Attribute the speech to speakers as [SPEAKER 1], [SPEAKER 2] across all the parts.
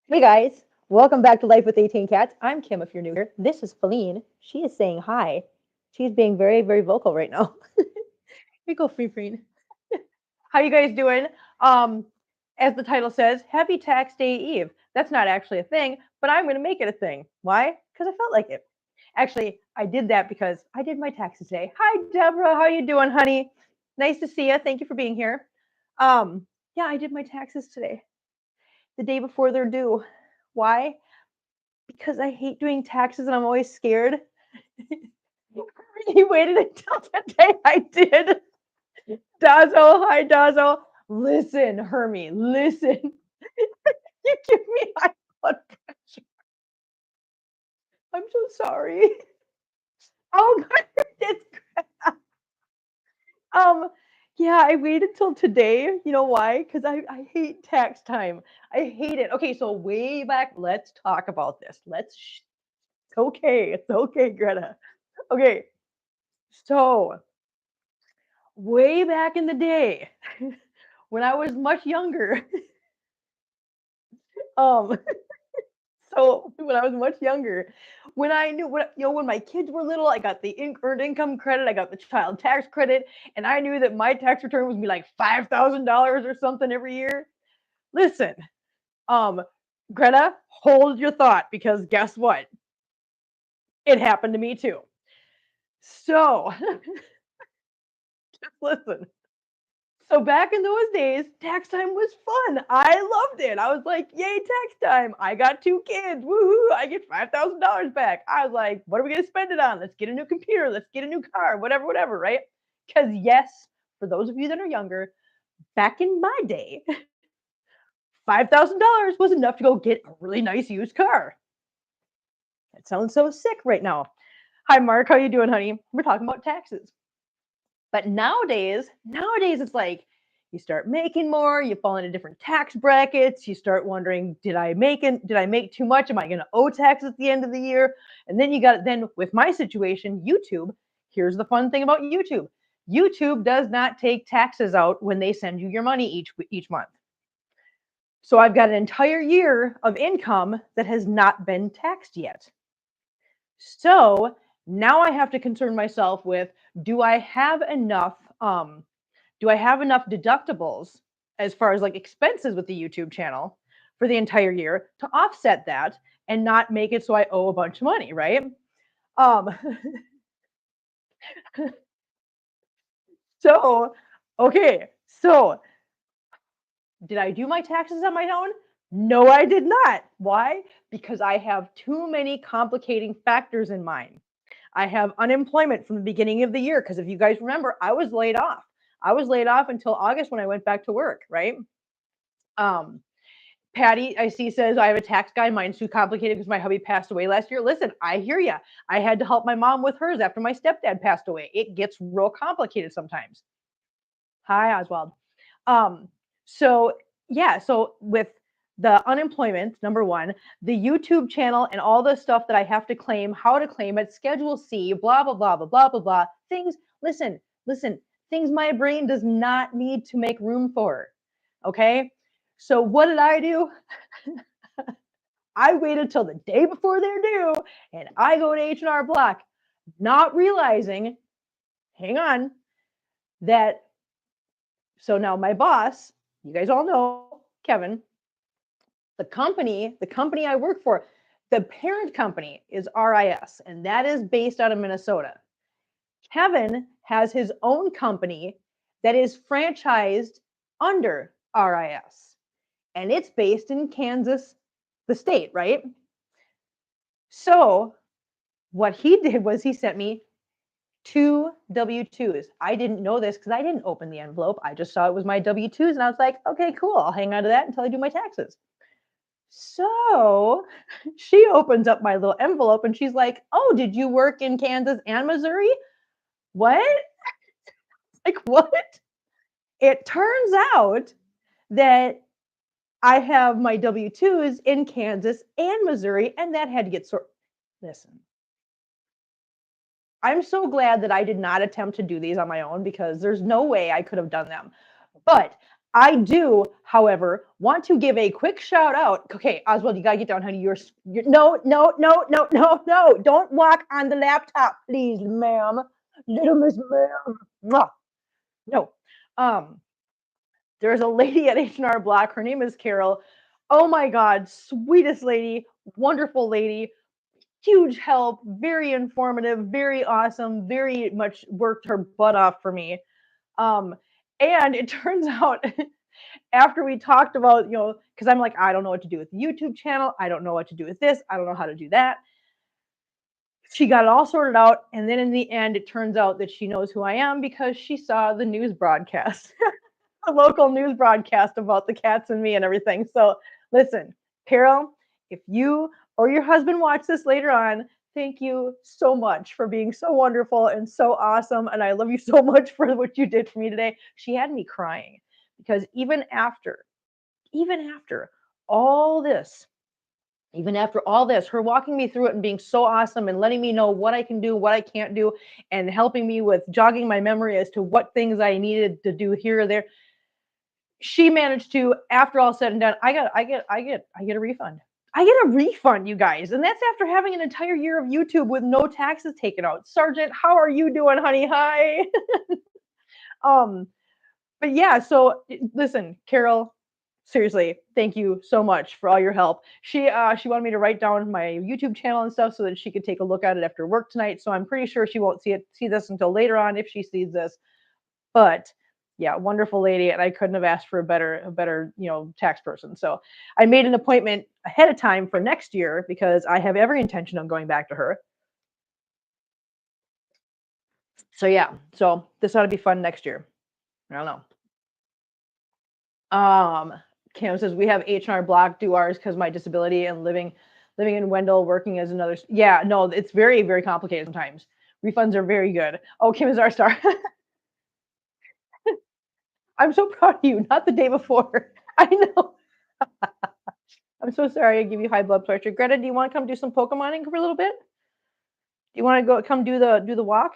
[SPEAKER 1] Hey guys, welcome back to Life with 18 Cats. I'm Kim if you're new here. This is Feline. She is saying hi. She's being very, very vocal right now. Here you go, Free Freen. How you guys doing? Um, as the title says, Happy Tax Day Eve. That's not actually a thing, but I'm going to make it a thing. Why? Because I felt like it. Actually, I did that because I did my taxes today. Hi, Deborah. How you doing, honey? Nice to see you. Thank you for being here. Um, yeah, I did my taxes today, the day before they're due. Why? Because I hate doing taxes and I'm always scared. He waited until the day I did. Dazzle, hi Dazzle. Listen, Hermie, listen. You give me high blood pressure. I'm so sorry. Oh God, it's um yeah, I waited till today. You know why? Because I hate tax time. I hate it. Okay, so way back, let's talk about this. It's okay. It's okay, Greta. Okay, so way back in the day, when I was much younger, um, so when I was much younger, when I knew when my kids were little, I got the earned income credit, I got the child tax credit, and I knew that my tax return was gonna be like $5,000 or something every year. Listen, um, Greta, hold your thought because guess what? It happened to me too. So listen. So back in those days, tax time was fun. I loved it. I was like, yay, tax time. I got two kids. Woohoo. I get $5,000 back. I was like, what are we going to spend it on? Let's get a new computer. Let's get a new car, whatever, right? Because, yes, for those of you that are younger, back in my day, $5,000 was enough to go get a really nice used car. That sounds so sick right now. Hi, Mark. How you doing, honey? We're talking about taxes. But nowadays it's like you start making more, you fall into different tax brackets, you start wondering, did I make too much? Am I gonna owe tax at the end of the year? And then you got then with my situation, YouTube, here's the fun thing about YouTube. YouTube does not take taxes out when they send you your money each month. So I've got an entire year of income that has not been taxed yet. So now I have to concern myself with do I have enough do I have enough deductibles as far as like expenses with the YouTube channel for the entire year to offset that and not make it so I owe a bunch of money, right? Um so okay, so did I do my taxes on my own? No, I did not. Why? Because I have too many complicating factors in mind. I have unemployment from the beginning of the year because if you guys remember, I was laid off. I was laid off until August when I went back to work, right? Um, Patty, I see, says I have a tax guy. Mine's too complicated because my hubby passed away last year. Listen, I hear you. I had to help my mom with hers after my stepdad passed away. It gets real complicated sometimes. Hi, Oswald. Um, so yeah, so with the unemployment, number one, the YouTube channel and all the stuff that I have to claim, how to claim it, Schedule C, blah blah blah blah blah blah blah. Things. Listen. Things my brain does not need to make room for. Okay. So what did I do? I waited till the day before they're due, and I go to H&R Block, not realizing, hang on, that so now my boss, you guys all know Kevin, the company I work for, the parent company is RIS, and that is based out of Minnesota. Kevin has his own company that is franchised under RIS, and it's based in Kansas, the state, right? So what he did was he sent me two W-2s. I didn't know this because I didn't open the envelope. I just saw it was my W-2s and I was like, okay, cool. I'll hang on to that until I do my taxes. So she opens up my little envelope and she's like, oh, did you work in Kansas and Missouri? What? Like, what? It turns out that I have my W-2s in Kansas and Missouri, and that had to get sorted. Listen, I'm so glad that I did not attempt to do these on my own because there's no way I could have done them. But I do, however, want to give a quick shout out. Okay, Oswald, you gotta get down, honey. You're no, no, no, no, no, no. Don't walk on the laptop, please, ma'am. Little Miss Ma'am. Mwah. No. Um, there's a lady at H&R Block. Her name is Carol. Oh my God, sweetest lady, wonderful lady, huge help, very informative, very awesome, very much worked her butt off for me. Um, and it turns out after we talked about, because I'm like, I don't know what to do with the YouTube channel. I don't know what to do with this. I don't know how to do that. She got it all sorted out. And then in the end, it turns out that she knows who I am because she saw the news broadcast, a local news broadcast about the cats and me and everything. So listen, Carol, if you or your husband watch this later on, thank you so much for being so wonderful and so awesome. And I love you so much for what you did for me today. She had me crying because even after all this, even after all this, her walking me through it and being so awesome and letting me know what I can do, what I can't do, and helping me with jogging my memory as to what things I needed to do here or there, she managed to, after all said and done, I get a refund. I get a refund, you guys, and that's after having an entire year of YouTube with no taxes taken out. Sergeant, how are you doing, honey? Hi. um, but yeah, so listen, Carol, seriously, thank you so much for all your help. She wanted me to write down my YouTube channel and stuff so that she could take a look at it after work tonight. So I'm pretty sure she won't see this until later on if she sees this. But yeah, wonderful lady, and I couldn't have asked for a better tax person. So I made an appointment ahead of time for next year because I have every intention of going back to her. So yeah, so this ought to be fun next year. I don't know. Um, Cam says we have H&R Block do ours because my disability and living in Wendell, working as another. Yeah, no, it's very very complicated sometimes. Refunds are very good. Oh, Kim is our star. I'm so proud of you. Not the day before. I know. I'm so sorry I give you high blood pressure. Greta, do you want to come do some Pokemoning for a little bit? Do you want to go come do the walk?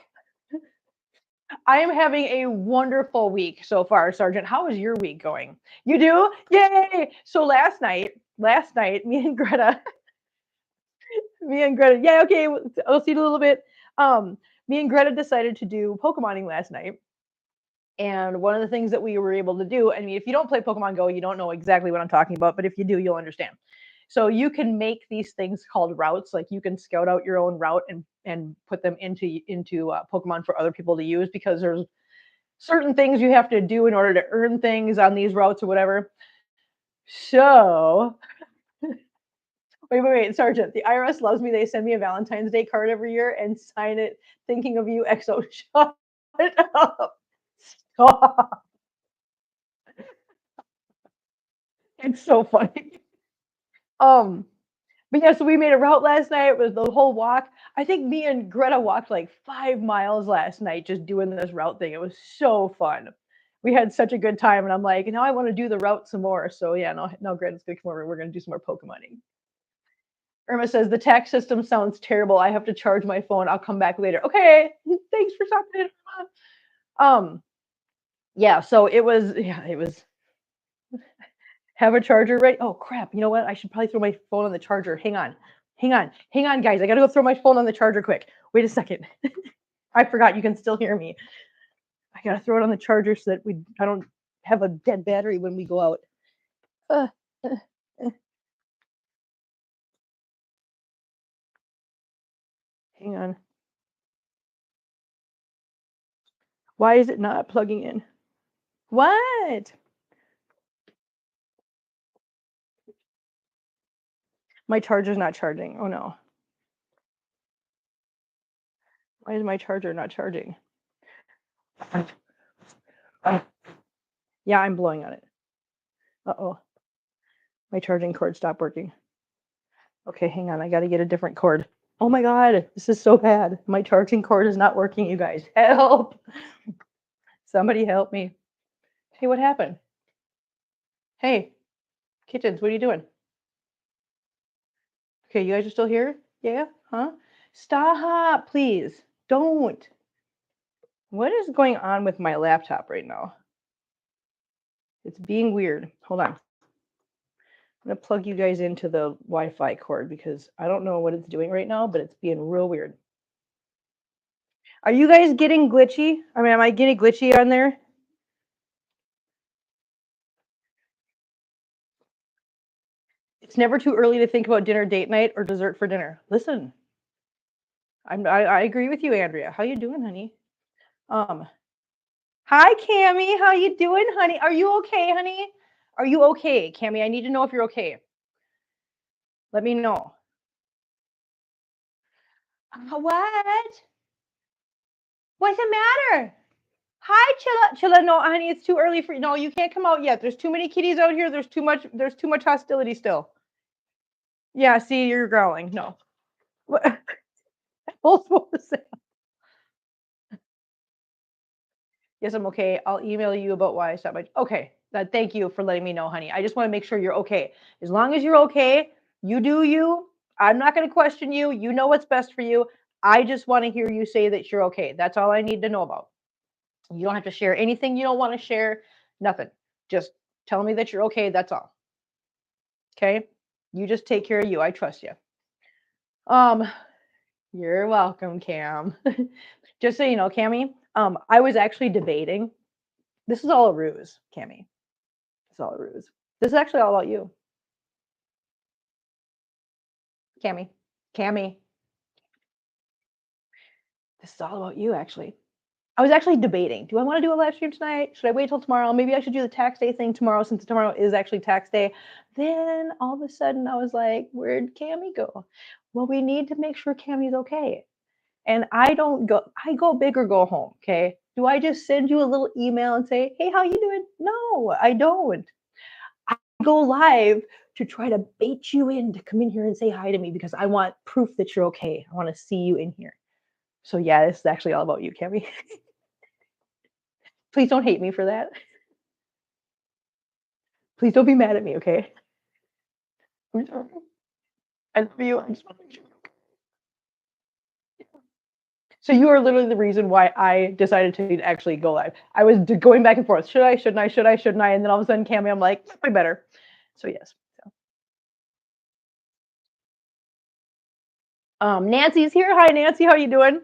[SPEAKER 1] I am having a wonderful week so far, Sergeant. How is your week going? You do? Yay! So last night, me and Greta, yeah, okay, I'll see you in a little bit. Me and Greta decided to do Pokemoning last night. And one of the things that we were able to do, I mean, if you don't play Pokemon Go, you don't know exactly what I'm talking about, but if you do, you'll understand. So you can make these things called routes, like you can scout out your own route and put them into Pokemon for other people to use because there's certain things you have to do in order to earn things on these routes or whatever. So wait, Sergeant, the IRS loves me. They send me a Valentine's Day card every year and sign it, thinking of you, XO. Shut up. Stop. It's so funny. Um, but yeah, so we made a route last night. It was the whole walk. I think me and Greta walked like 5 miles last night just doing this route thing. It was so fun. We had such a good time, and I'm like, now I want to do the route some more. So yeah, no, Greta's gonna come over. We're gonna do some more Pokemoning. Irma says the tax system sounds terrible. I have to charge my phone. I'll come back later. Okay, thanks for stopping in. Um, yeah, so it was have a charger ready. Oh crap! You know what? I should probably throw my phone on the charger. Hang on, guys. I gotta go throw my phone on the charger quick. Wait a second. I forgot you can still hear me. I gotta throw it on the charger so that I don't have a dead battery when we go out. Uh, uh, uh, hang on. Why is it not plugging in? What? My charger's not charging. Oh no. Why is my charger not charging? Yeah, I'm blowing on it. Uh-oh. My charging cord stopped working. Okay, hang on. I got to get a different cord. Oh my God, this is so bad. My charging cord is not working, you guys. Help. Somebody help me. Hey, what happened? Hey, kittens, what are you doing? Okay, you guys are still here? Yeah? Huh? Stop, please. Don't. What is going on with my laptop right now? It's being weird. Hold on. I'm gonna plug you guys into the Wi-Fi cord because I don't know what it's doing right now, but it's being real weird. Are you guys getting glitchy? I mean, am I getting glitchy on there? It's never too early to think about dinner date night or dessert for dinner. Listen, I agree with you, Andrea. How you doing, honey? Um, Hi, Cammy. How you doing, honey? Are you okay, honey? Are you okay, Cammy? I need to know if you're okay. Let me know. What? What's the matter? Hi, Chilla. Chilla, no, honey, it's too early for you. No, you can't come out yet. There's too many kitties out here. There's too much hostility still. Yeah, see, you're growling. No. What? Else what to say. Yes, I'm okay. I'll email you about why I stopped by. Okay. Thank you for letting me know, honey. I just want to make sure you're okay. As long as you're okay, you do you. I'm not going to question you. You know what's best for you. I just want to hear you say that you're okay. That's all I need to know about. You don't have to share anything you don't want to share. Nothing. Just tell me that you're okay. That's all. Okay? You just take care of you. I trust you. Um, you're welcome, Cam. Just so you know, Cammy, I was actually debating. This is all a ruse, Cammy. It's all a ruse. This is actually all about you, Cammy. Cammy, this is all about you, actually. I was actually debating. Do I want to do a live stream tonight? Should I wait till tomorrow? Maybe I should do the tax day thing tomorrow since tomorrow is actually tax day. Then all of a sudden I was like, where'd Cammy go? Well, we need to make sure Cammy's okay. And I go big or go home, okay? Do I just send you a little email and say, hey, how you doing? No, I don't. I go live to try to bait you in to come in here and say hi to me because I want proof that you're okay. I want to see you in here. So yeah, this is actually all about you, Cammy. Please don't hate me for that. Please don't be mad at me, okay? I'm sorry. I love you. I just want to make sure. So you are literally the reason why I decided to actually go live. I was going back and forth. Should I? Shouldn't I? Should I? Shouldn't I? And then all of a sudden, Cammy, I'm like, I better. So yes. So, Nancy's here. Hi, Nancy. How you doing?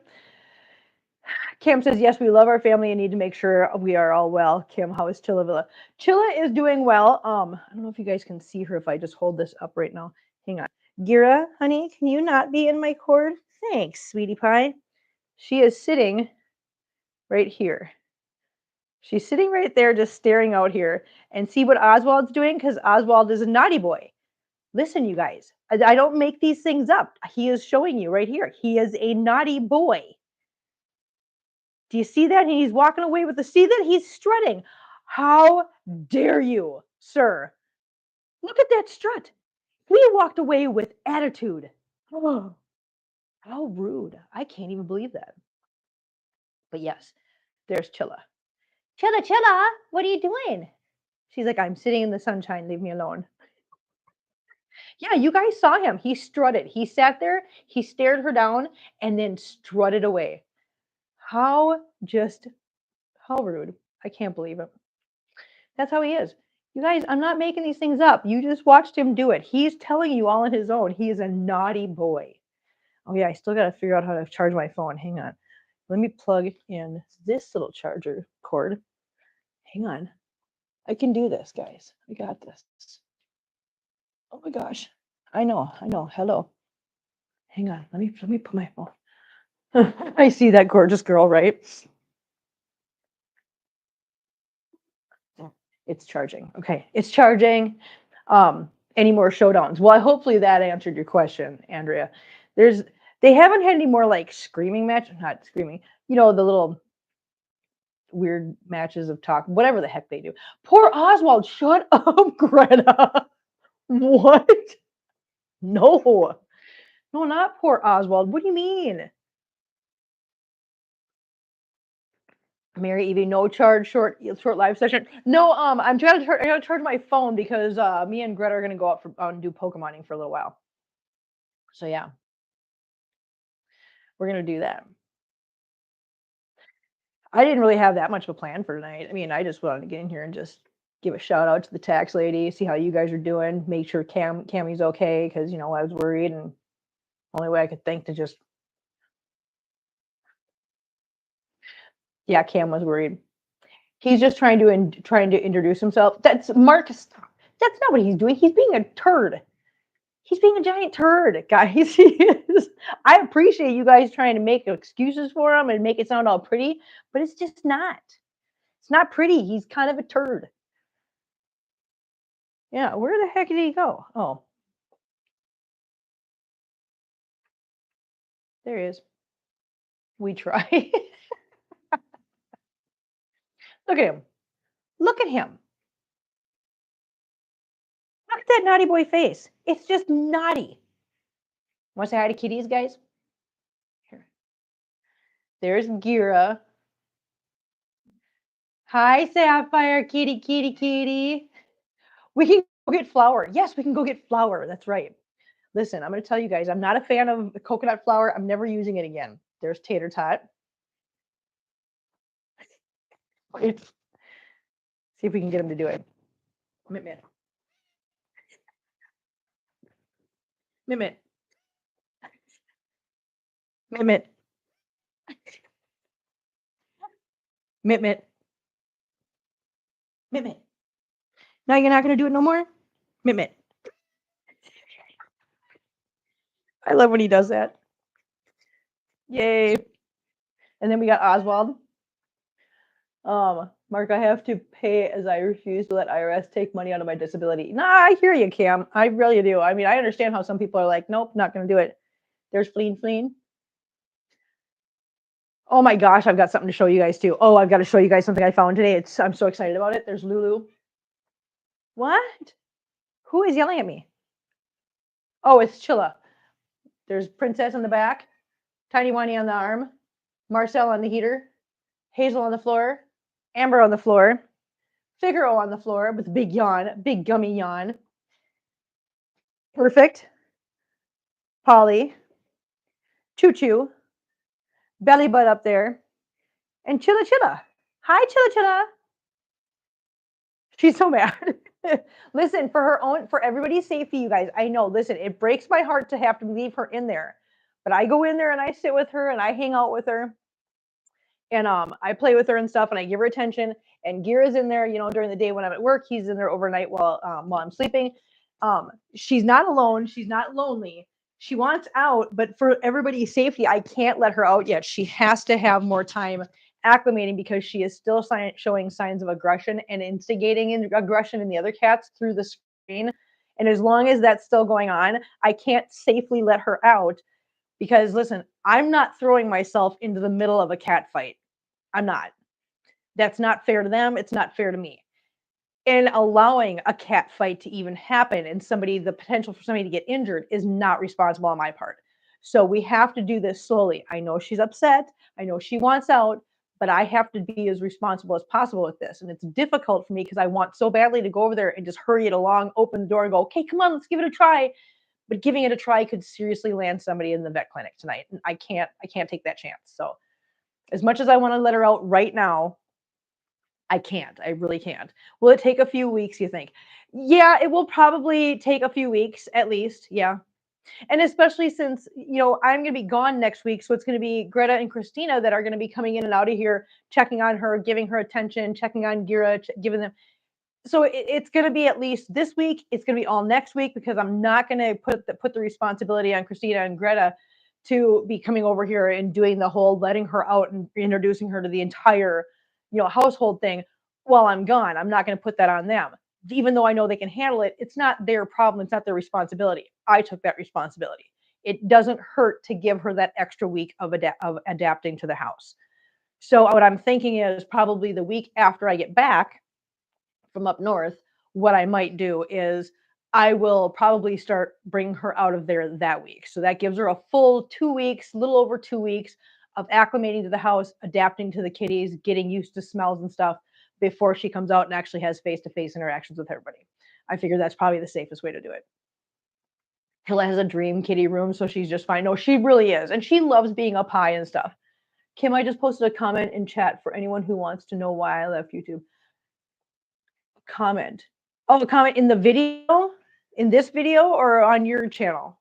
[SPEAKER 1] Kim says, yes, we love our family and need to make sure we are all well. Kim, how is Chilla Villa? Chilla is doing well. I don't know if you guys can see her if I just hold this up right now. Hang on. Gira, honey, can you not be in my cord? Thanks, sweetie pie. She is sitting right here. She's sitting right there just staring out here. And see what Oswald's doing? Because Oswald is a naughty boy. Listen, you guys, I don't make these things up. He is showing you right here. He is a naughty boy. Do you see that? And he's walking away with the, see that? He's strutting. How dare you, sir? Look at that strut. He walked away with attitude. Oh, how rude. I can't even believe that. But yes, there's Chilla. Chilla, Chilla, what are you doing? She's like, I'm sitting in the sunshine. Leave me alone. Yeah, you guys saw him. He strutted. He sat there, he stared her down, and then strutted away. How just, how rude. I can't believe it. That's how he is. You guys, I'm not making these things up. You just watched him do it. He's telling you all on his own. He is a naughty boy. Oh, yeah, I still got to figure out how to charge my phone. Hang on. Let me plug in this little charger cord. Hang on. I can do this, guys. I got this. Oh my gosh. I know. Hello. Hang on. Let me put my phone. I see that gorgeous girl, right? It's charging. Okay, it's charging. Any more showdowns? Well, hopefully that answered your question, Andrea. There's they haven't had any more like screaming match, not screaming. You know, the little weird matches of talk, whatever the heck they do. Poor Oswald, shut up, Greta. What? No. No, not poor Oswald. What do you mean? Mary Evie, no charge, short live session. No, I'm trying to I gotta charge my phone because me and Greta are gonna go out for and do Pokemoning for a little while. So yeah, we're gonna do that. I didn't really have that much of a plan for tonight. I mean, I just wanted to get in here and just give a shout out to the tax lady, see how you guys are doing, make sure Cammy's okay, because you know I was worried, and only way I could think to just yeah, Cam was worried. He's just trying to introduce himself. That's Mark. That's not what he's doing. He's being a turd. He's being a giant turd, guys. He is. I appreciate you guys trying to make excuses for him and make it sound all pretty, but it's just not. It's not pretty. He's kind of a turd. Yeah, where the heck did he go? Oh, there he is. We try. Look at him. Look at him. Look at that naughty boy face. It's just naughty. Want to say hi to kitties, guys? Here. There's Gira. Hi, Sapphire, kitty, kitty, kitty. We can go get flour. Yes, we can go get flour. That's right. Listen, I'm going to tell you guys, I'm not a fan of coconut flour. I'm never using it again. There's Tater Tot. Wait. See if we can get him to do it. Mit. Mit. Mit. Mit. Mit. Now you're not going to do it no more? Mit. I love when he does that. Yay. And then we got Oswald. Mark, I have to pay as I refuse to let IRS take money out of my disability. Nah, I hear you, Cam. I really do. I mean, I understand how some people are like, nope, not going to do it. There's Fleen. Oh my gosh, I've got something to show you guys too. Oh, I've got to show you guys something I found today. I'm so excited about it. There's Lulu. What? Who is yelling at me? Oh, it's Chilla. There's Princess in the back, Tiny Whiny on the arm, Marcel on the heater, Hazel on the floor, Amber on the floor, Figaro on the floor with a big yawn, big gummy yawn. Perfect. Polly, Choo Choo, Belly Butt up there, and Chilla. Hi, Chilla. She's so mad. Listen, for everybody's safety, you guys, I know, listen, it breaks my heart to have to leave her in there. But I go in there and I sit with her and I hang out with her. And I play with her and stuff and I give her attention. And Gira's in there, you know, during the day when I'm at work. He's in there overnight while I'm sleeping. She's not alone. She's not lonely. She wants out, but for everybody's safety, I can't let her out yet. She has to have more time acclimating because she is still showing signs of aggression and instigating aggression in the other cats through the screen. And as long as that's still going on, I can't safely let her out because listen, I'm not throwing myself into the middle of a cat fight. I'm not. That's not fair to them. It's not fair to me. And allowing a cat fight to even happen and the potential for somebody to get injured is not responsible on my part. So we have to do this slowly. I know she's upset. I know she wants out, but I have to be as responsible as possible with this. And it's difficult for me because I want so badly to go over there and just hurry it along, open the door and go, okay, come on, let's give it a try. But giving it a try could seriously land somebody in the vet clinic tonight. And I can't take that chance. So as much as I want to let her out right now, I can't. I really can't. Will it take a few weeks, you think? Yeah, it will probably take a few weeks at least. Yeah. And especially since, you know, I'm going to be gone next week. So it's going to be Greta and Christina that are going to be coming in and out of here, checking on her, giving her attention, checking on Gira, giving them. So it's going to be at least this week. It's going to be all next week because I'm not going to put the responsibility on Christina and Greta to be coming over here and doing the whole letting her out and introducing her to the entire, you know, household thing while I'm gone. I'm not going to put that on them. Even though I know they can handle it, it's not their problem. It's not their responsibility. I took that responsibility. It doesn't hurt to give her that extra week of adapting to the house. So what I'm thinking is probably the week after I get back from up north, what I might do is I will probably start bringing her out of there that week. So that gives her a full 2 weeks, little over 2 weeks of acclimating to the house, adapting to the kitties, getting used to smells and stuff before she comes out and actually has face-to-face interactions with everybody. I figure that's probably the safest way to do it. Hilla has a dream kitty room, so she's just fine. No, she really is. And she loves being up high and stuff. Kim, I just posted a comment in chat for anyone who wants to know why I left YouTube. comment. Oh, comment in the video? In this video or on your channel?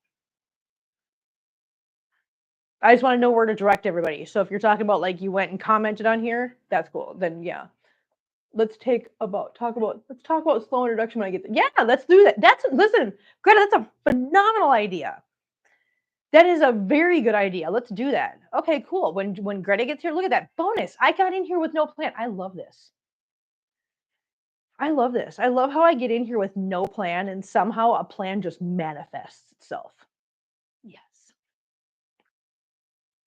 [SPEAKER 1] I just want to know where to direct everybody. So if you're talking about like you went and commented on here, that's cool. Then yeah. Let's talk about slow introduction when I get there. Yeah, let's do that. Listen, Greta, that's a phenomenal idea. That is a very good idea. Let's do that. Okay, cool. When Greta gets here, look at that bonus. I got in here with no plan. I love this. I love this. I love how I get in here with no plan and somehow a plan just manifests itself. Yes.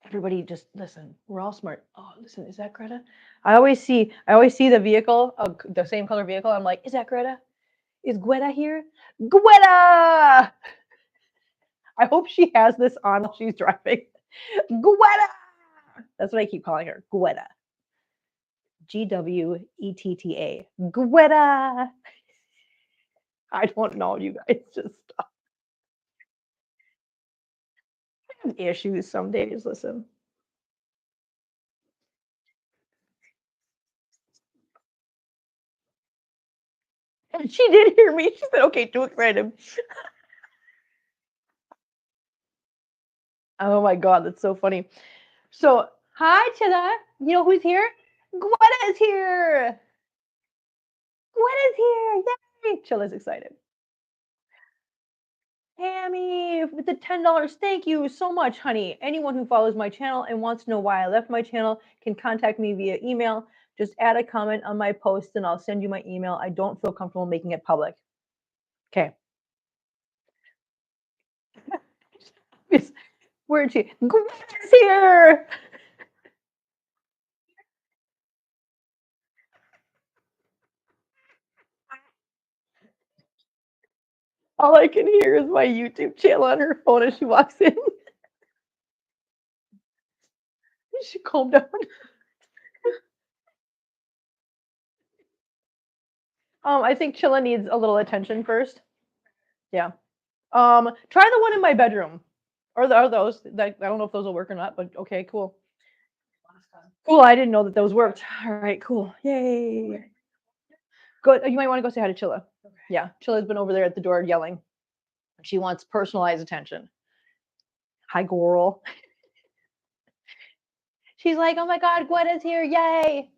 [SPEAKER 1] Everybody just listen. We're all smart. Oh, listen, is that Greta? I always see the vehicle, the same color vehicle. I'm like, is that Greta? Is Greta here? Greta! I hope she has this on while she's driving. Greta! That's what I keep calling her. Greta. Gwetta. Greta. I don't know, you guys. Just stop. I have issues some days. Listen. And she did hear me. She said, okay, too excited. Oh my God, that's so funny. So, hi, Chilla. You know who's here? Gwetta is here. Gwetta is here. Yay. Chilla's excited. Tammy, with the $10, thank you so much, honey. Anyone who follows my channel and wants to know why I left my channel can contact me via email. Just add a comment on my post and I'll send you my email. I don't feel comfortable making it public. Okay. Where'd she? Gwen's here. All I can hear is my YouTube channel on her phone as she walks in. She calmed down. I think Chilla needs a little attention first. Yeah. Try the one in my bedroom. Or those. I don't know if those will work or not, but okay, cool. Cool. I didn't know that those worked. All right, cool. Yay. Good. You might want to go say hi to Chilla. Okay. Yeah, Chilla's been over there at the door yelling. She wants personalized attention. Hi, girl. She's like, oh my God, Gwetta's here. Yay.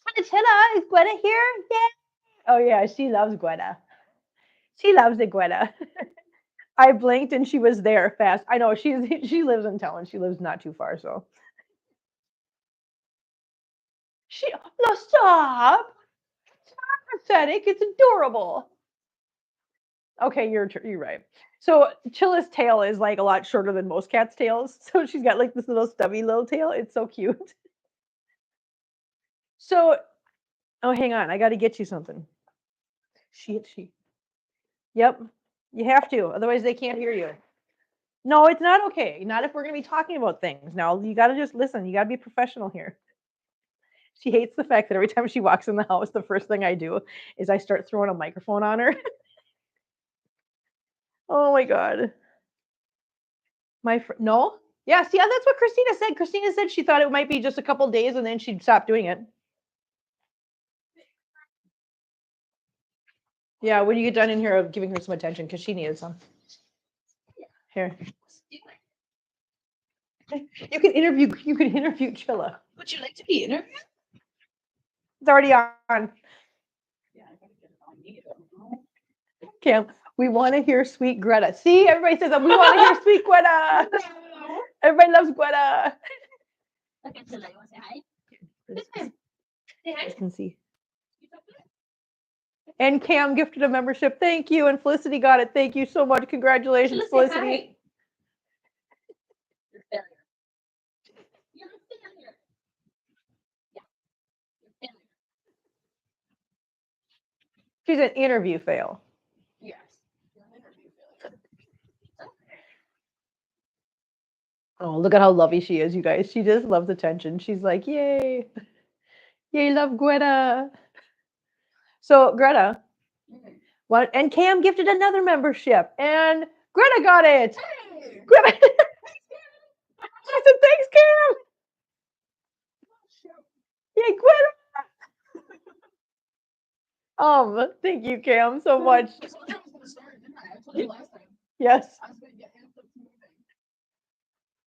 [SPEAKER 1] Hi, Chilla. Is Gwetta here? Yay. Oh, yeah, she loves Gwetta. She loves the Gwetta. I blinked and she was there fast. I know she lives in town. She lives not too far, so no, stop. It's not pathetic. It's adorable. Okay, you're right. So Chilla's tail is like a lot shorter than most cats' tails. So she's got like this little stubby little tail. It's so cute. So, oh, hang on. I got to get you something. She. Yep. You have to. Otherwise, they can't hear you. No, it's not okay. Not if we're going to be talking about things. Now, you got to just listen. You got to be professional here. She hates the fact that every time she walks in the house, the first thing I do is I start throwing a microphone on her. Oh my God. No? Yes, yeah, that's what Christina said. Christina said she thought it might be just a couple days and then she'd stop doing it. Yeah, when you get done in here of giving her some attention because she needed some. Here. You can interview Chilla.
[SPEAKER 2] Would you like to be interviewed?
[SPEAKER 1] It's already on. Cam, we want to hear sweet Greta. See, everybody says that we want to hear sweet Greta. Everybody loves Greta.
[SPEAKER 2] Okay, so you want to say hi? Say hi.
[SPEAKER 1] I can see. And Cam gifted a membership. Thank you. And Felicity got it. Thank you so much. Congratulations, Felicity. She's an interview fail.
[SPEAKER 2] Yes.
[SPEAKER 1] Oh, look at how lovely she is, you guys. She just loves attention. She's like, yay. Yay, love Greta. So, Greta. What? And Cam gifted another membership. And Greta got it. Hey. Greta. She said, thanks, Cam. Yeah, quit. Thank you, Cam, so much.
[SPEAKER 2] I told you I was gonna start, didn't I? I told you last time.
[SPEAKER 1] Yes,
[SPEAKER 2] I was gonna get amped up to moving.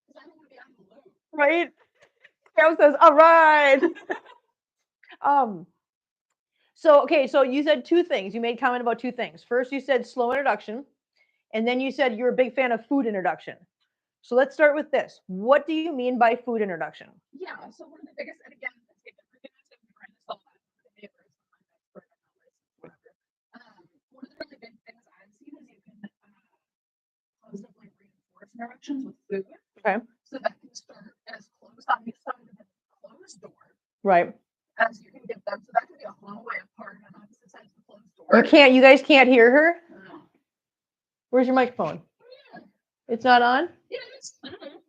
[SPEAKER 2] 'Cause I don't wanna be out of the loop.
[SPEAKER 1] right? Cam says, all right. So okay, so you said two things. You made comment about two things. First, you said slow introduction, and then you said you're a big fan of food introduction. So let's start with this. What do you mean by food introduction?
[SPEAKER 2] Yeah, so one of the biggest, and again, we're gonna have to grind this all out with the neighbors, with my expert, whatever. One of the really big things I've seen is you can positively reinforce introductions with food.
[SPEAKER 1] Okay.
[SPEAKER 2] So that can start as close on the side of the closed door
[SPEAKER 1] Right.
[SPEAKER 2] as you can get them. So that could be a hallway apart on opposite sides of the closed door.
[SPEAKER 1] You guys can't hear her?
[SPEAKER 2] No.
[SPEAKER 1] Where's your microphone? It's not on?
[SPEAKER 2] Yes. I don't know.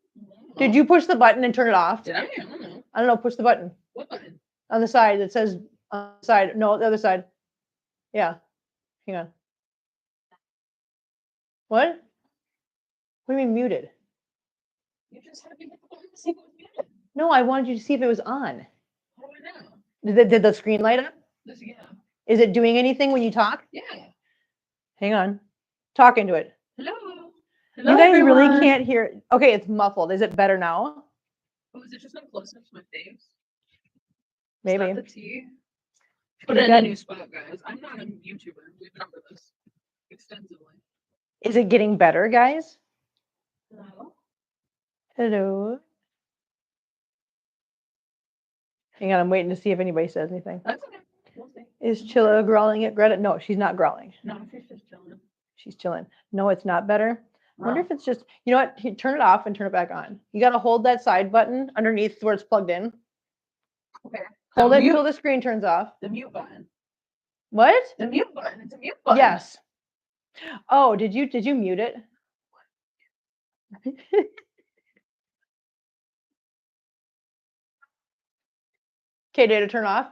[SPEAKER 1] Did you push the button and turn it off?
[SPEAKER 2] Did I? I don't know.
[SPEAKER 1] I don't know. Push the button.
[SPEAKER 2] What button?
[SPEAKER 1] On the side that says on the side. No, the other side. Yeah. Hang on. What? What do you mean muted?
[SPEAKER 2] You just had to hit the button to see if it was muted.
[SPEAKER 1] No, I wanted you to see if it was on.
[SPEAKER 2] How do I know?
[SPEAKER 1] Did the screen light up?
[SPEAKER 2] Yeah.
[SPEAKER 1] Is it doing anything when you talk?
[SPEAKER 2] Yeah.
[SPEAKER 1] Hang on. Talk into it.
[SPEAKER 2] Hello.
[SPEAKER 1] You guys really can't hear. Okay, it's muffled. Is it better now?
[SPEAKER 2] Oh, is it just not close enough to my face?
[SPEAKER 1] Maybe.
[SPEAKER 2] Is that the tea? Put it in a new spot, guys. I'm not a YouTuber. We've covered this extensively.
[SPEAKER 1] Is it getting better, guys?
[SPEAKER 2] Hello.
[SPEAKER 1] Hello. Hang on, I'm waiting to see if anybody says anything.
[SPEAKER 2] That's okay. We'll see.
[SPEAKER 1] Is Chilla growling at Greta? No, she's not growling.
[SPEAKER 2] No, she's just chilling.
[SPEAKER 1] She's chilling. No, it's not better. I wonder
[SPEAKER 2] Wow.
[SPEAKER 1] if it's just, you know what? Turn it off and turn it back on. You got to hold that side button underneath where it's plugged in.
[SPEAKER 2] Okay.
[SPEAKER 1] Hold it until the screen turns off.
[SPEAKER 2] The mute button.
[SPEAKER 1] What?
[SPEAKER 2] The mute button. It's a mute button.
[SPEAKER 1] Yes. Oh, did you mute it? Okay, did it turn off?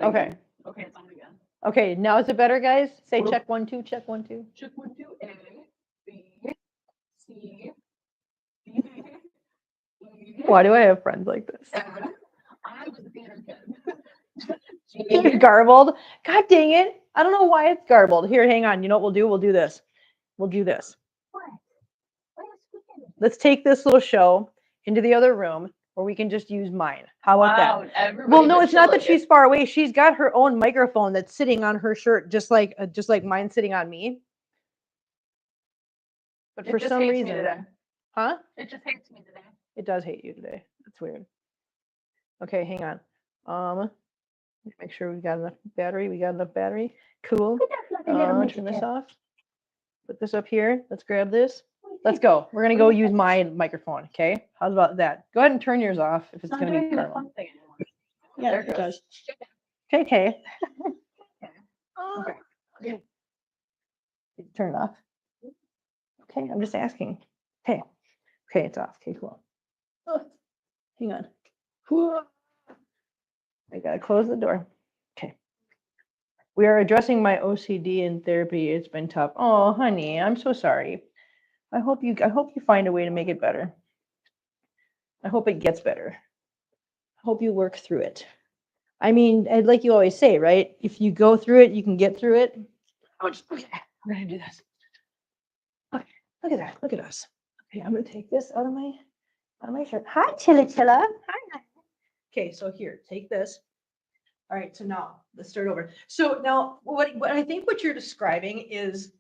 [SPEAKER 1] Okay.
[SPEAKER 2] Okay, it's on again.
[SPEAKER 1] Okay, now is it better, guys? Say
[SPEAKER 2] Well-
[SPEAKER 1] check 1 2, check 1 2.
[SPEAKER 2] Check 1 2 A B C D E.
[SPEAKER 1] Why do I have friends like this?
[SPEAKER 2] I was a theater kid.
[SPEAKER 1] Garbled. God dang it. I don't know why it's garbled. Here, hang on. You know what we'll do? We'll do this. We'll do this.
[SPEAKER 2] What? What is speaking?
[SPEAKER 1] Let's take this little show into the other room where we can just use mine. How about that? Well, no, it's not that she's far away. She's got her own microphone that's sitting on her shirt, just like mine sitting on me. But for some reason, huh?
[SPEAKER 2] It just hates me today.
[SPEAKER 1] It does hate you today. That's weird. Okay, hang on. Make sure we got enough battery. We got enough battery. Cool. Turn this off. Put this up here. Let's grab this. Let's go. We're gonna go use my microphone. Okay. How's about that? Go ahead and turn yours off if it's gonna be Carla. Yeah, there it does. Okay. Okay. Turn it off. Okay, I'm just asking. Okay. Okay, it's off. Okay, cool. Oh, hang on. I gotta close the door. Okay. We are addressing my OCD in therapy. It's been tough. Oh, honey, I'm so sorry. I hope you find a way to make it better. I hope it gets better. I hope you work through it. I mean, like you always say, right? If you go through it, you can get through it. Okay, we're gonna do this. Okay, look at that. Look at us. Okay, I'm gonna take this out of my shirt. Hi, Chilla. Hi. Okay, so here, take this. All right, so now let's start over. So now what I think what you're describing is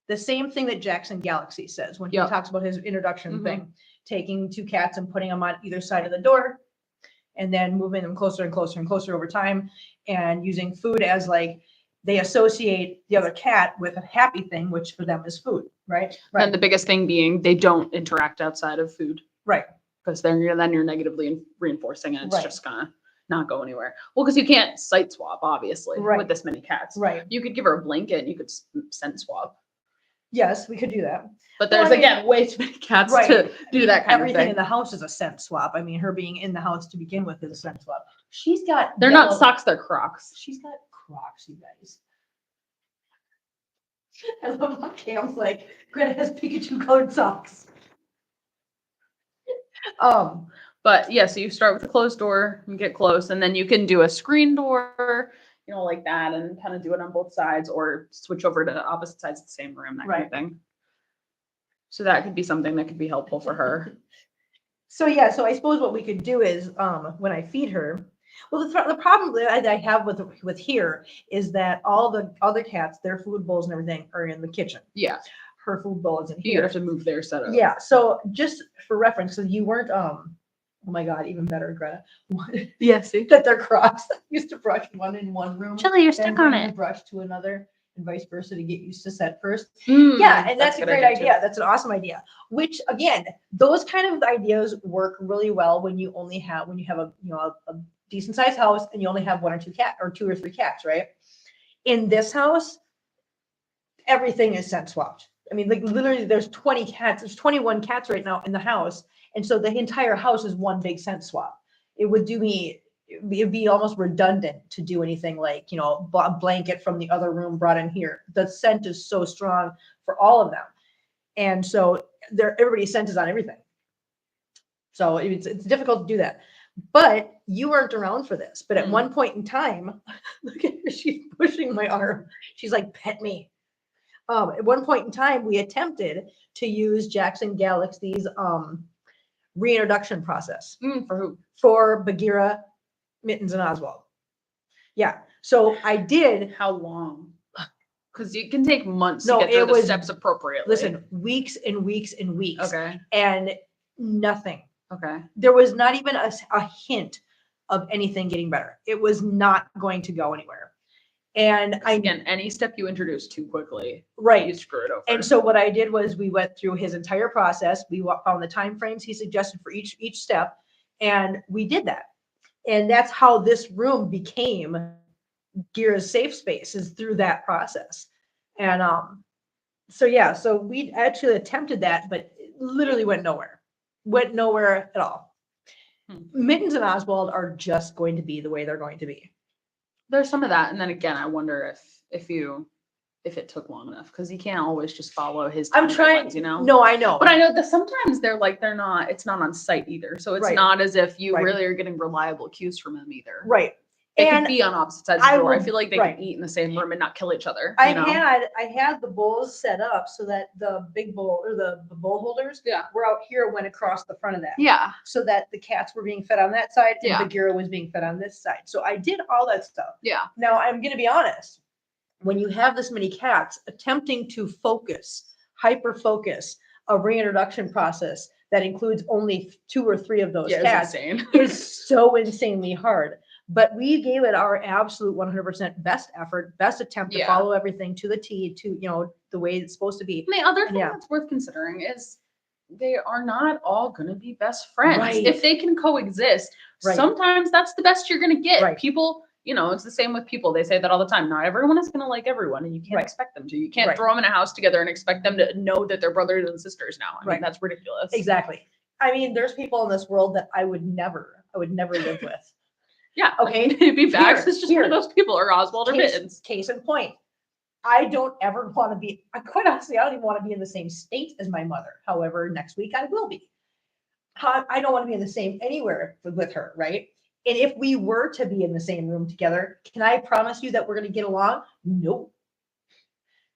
[SPEAKER 1] the same thing that Jackson Galaxy says when he talks about his introduction thing, taking two cats and putting them on either side of the door and then moving them closer and closer and closer over time and using food as like they associate the other cat with a happy thing, which for them is food, right?
[SPEAKER 3] And the biggest thing being they don't interact outside of food.
[SPEAKER 1] Right.
[SPEAKER 3] Because then you're negatively reinforcing and it's
[SPEAKER 1] Right.
[SPEAKER 3] just gonna not go anywhere. Well, because you can't site swap, obviously,
[SPEAKER 1] Right.
[SPEAKER 3] with this many cats.
[SPEAKER 1] Right.
[SPEAKER 3] You could give her a blanket and you could scent swap.
[SPEAKER 1] Yes, we could do that.
[SPEAKER 3] But there's, again, way too many cats
[SPEAKER 1] Right.
[SPEAKER 3] to do that kind of
[SPEAKER 1] Everything
[SPEAKER 3] thing.
[SPEAKER 1] in the house is a scent swap. I mean, her being in the house to begin with is a scent swap. She's got
[SPEAKER 3] They're not socks, they're Crocs.
[SPEAKER 1] She's got Crocs, you guys. I love how Cam's like, Greta has Pikachu colored socks.
[SPEAKER 3] But yeah, so you start with a closed door and get close, and then you can do a screen door, like that, and kind of do it on both sides, or switch over to opposite sides of the same room, that kind of thing. So that could be something that could be helpful for her.
[SPEAKER 1] So yeah, so I suppose what we could do is when I feed her, well, the problem that I have with here is that all the other cats, their food bowls and everything are in the kitchen.
[SPEAKER 3] Yeah.
[SPEAKER 1] Her food bowl is in
[SPEAKER 3] You
[SPEAKER 1] here.
[SPEAKER 3] have to move their setup.
[SPEAKER 1] Yeah. So just for reference, so you weren't oh my God, even better, Greta.
[SPEAKER 3] Yeah, see?
[SPEAKER 1] That they're crossed. I used to brush one in one room.
[SPEAKER 3] Chili, you're
[SPEAKER 1] and
[SPEAKER 3] stuck on
[SPEAKER 1] bring the
[SPEAKER 3] it.
[SPEAKER 1] brush to another, and vice versa to get used to set first.
[SPEAKER 3] Mm,
[SPEAKER 1] Yeah, and that's a
[SPEAKER 3] good
[SPEAKER 1] great
[SPEAKER 3] idea, too.
[SPEAKER 1] idea. That's an awesome idea. Which again, those kind of ideas work really well when you have a decent sized house and you only have 1 or 2 cats or 2 or 3 cats, right? In this house, everything is scent swapped. I mean, like literally, there's 20 cats. There's 21 cats right now in the house, and so the entire house is one big scent swap. It'd be almost redundant to do anything like a blanket from the other room brought in here. The scent is so strong for all of them, and so everybody's scent is on everything. So it's difficult to do that. But you weren't around for this. But at one point in time, look at her, she's pushing my arm. She's like, "Pet me." At one point in time, we attempted to use Jackson Galaxy's reintroduction process.
[SPEAKER 3] For who?
[SPEAKER 1] For Bagheera, Mittens, and Oswald. Yeah. So I did.
[SPEAKER 3] How long? Because it can take months
[SPEAKER 1] No,
[SPEAKER 3] to get through
[SPEAKER 1] it
[SPEAKER 3] the
[SPEAKER 1] was-
[SPEAKER 3] steps appropriately.
[SPEAKER 1] Listen, weeks and weeks and weeks.
[SPEAKER 3] Okay.
[SPEAKER 1] And nothing.
[SPEAKER 3] Okay.
[SPEAKER 1] There was not even a hint of anything getting better. It was not going to go anywhere. And
[SPEAKER 3] Again, any step you introduce too quickly, you
[SPEAKER 1] right.
[SPEAKER 3] screw it over.
[SPEAKER 1] And so what I did was we went through his entire process. We found the time frames he suggested for each step, and we did that. And that's how this room became Gira's safe space, is through that process. And so yeah, so we actually attempted that, but it literally went nowhere. Went nowhere at all. Mittens and Oswald are just going to be the way they're going to be.
[SPEAKER 3] There's some of that, and then again, I wonder if it took long enough, because you can't always just follow his.
[SPEAKER 1] I'm trying,
[SPEAKER 3] timelines,
[SPEAKER 1] No, I know.
[SPEAKER 3] But I know that sometimes they're not. It's not on site either, so it's
[SPEAKER 1] Right.
[SPEAKER 3] not as if you
[SPEAKER 1] Right.
[SPEAKER 3] really are getting reliable cues from them either.
[SPEAKER 1] Right.
[SPEAKER 3] They
[SPEAKER 1] And
[SPEAKER 3] could be on opposite sides of the door. I
[SPEAKER 1] would-
[SPEAKER 3] feel like they
[SPEAKER 1] right.
[SPEAKER 3] can eat in the same room and not kill each other.
[SPEAKER 1] I had the bowls set up so that the big bowl or the bowl holders were out here, went across the front of that.
[SPEAKER 3] Yeah.
[SPEAKER 1] So that the cats were being fed on that side and
[SPEAKER 3] Yeah.
[SPEAKER 1] Bagheera was being fed on this side. So I did all that stuff.
[SPEAKER 3] Yeah.
[SPEAKER 1] Now I'm going to be honest. When you have this many cats, attempting to hyper focus a reintroduction process that includes only 2 or 3 of those cats
[SPEAKER 3] insane.
[SPEAKER 1] is so insanely hard. But we gave it our absolute 100% best effort, best attempt to follow everything to the T, to the way it's supposed to be.
[SPEAKER 3] And the other thing that's worth considering is they are not all going to be best friends.
[SPEAKER 1] Right.
[SPEAKER 3] If they can coexist,
[SPEAKER 1] Right.
[SPEAKER 3] sometimes that's the best you're going to get.
[SPEAKER 1] Right.
[SPEAKER 3] People, it's the same with people. They say that all the time. Not everyone is going to like everyone, and you can't expect them to. You can't throw them in a house together and expect them to know that they're brothers and sisters now. I mean, that's ridiculous.
[SPEAKER 1] Exactly. I mean, there's people in this world that I would never live with.
[SPEAKER 3] Yeah.
[SPEAKER 1] Okay.
[SPEAKER 3] Maybe Vax is just one of those people, or Oswald or Mittens.
[SPEAKER 1] Case in point. I don't ever want to be, quite honestly, I don't even want to be in the same state as my mother. However, next week I will be. I don't want to be in the same anywhere with her, right? And if we were to be in the same room together, can I promise you that we're going to get along? Nope.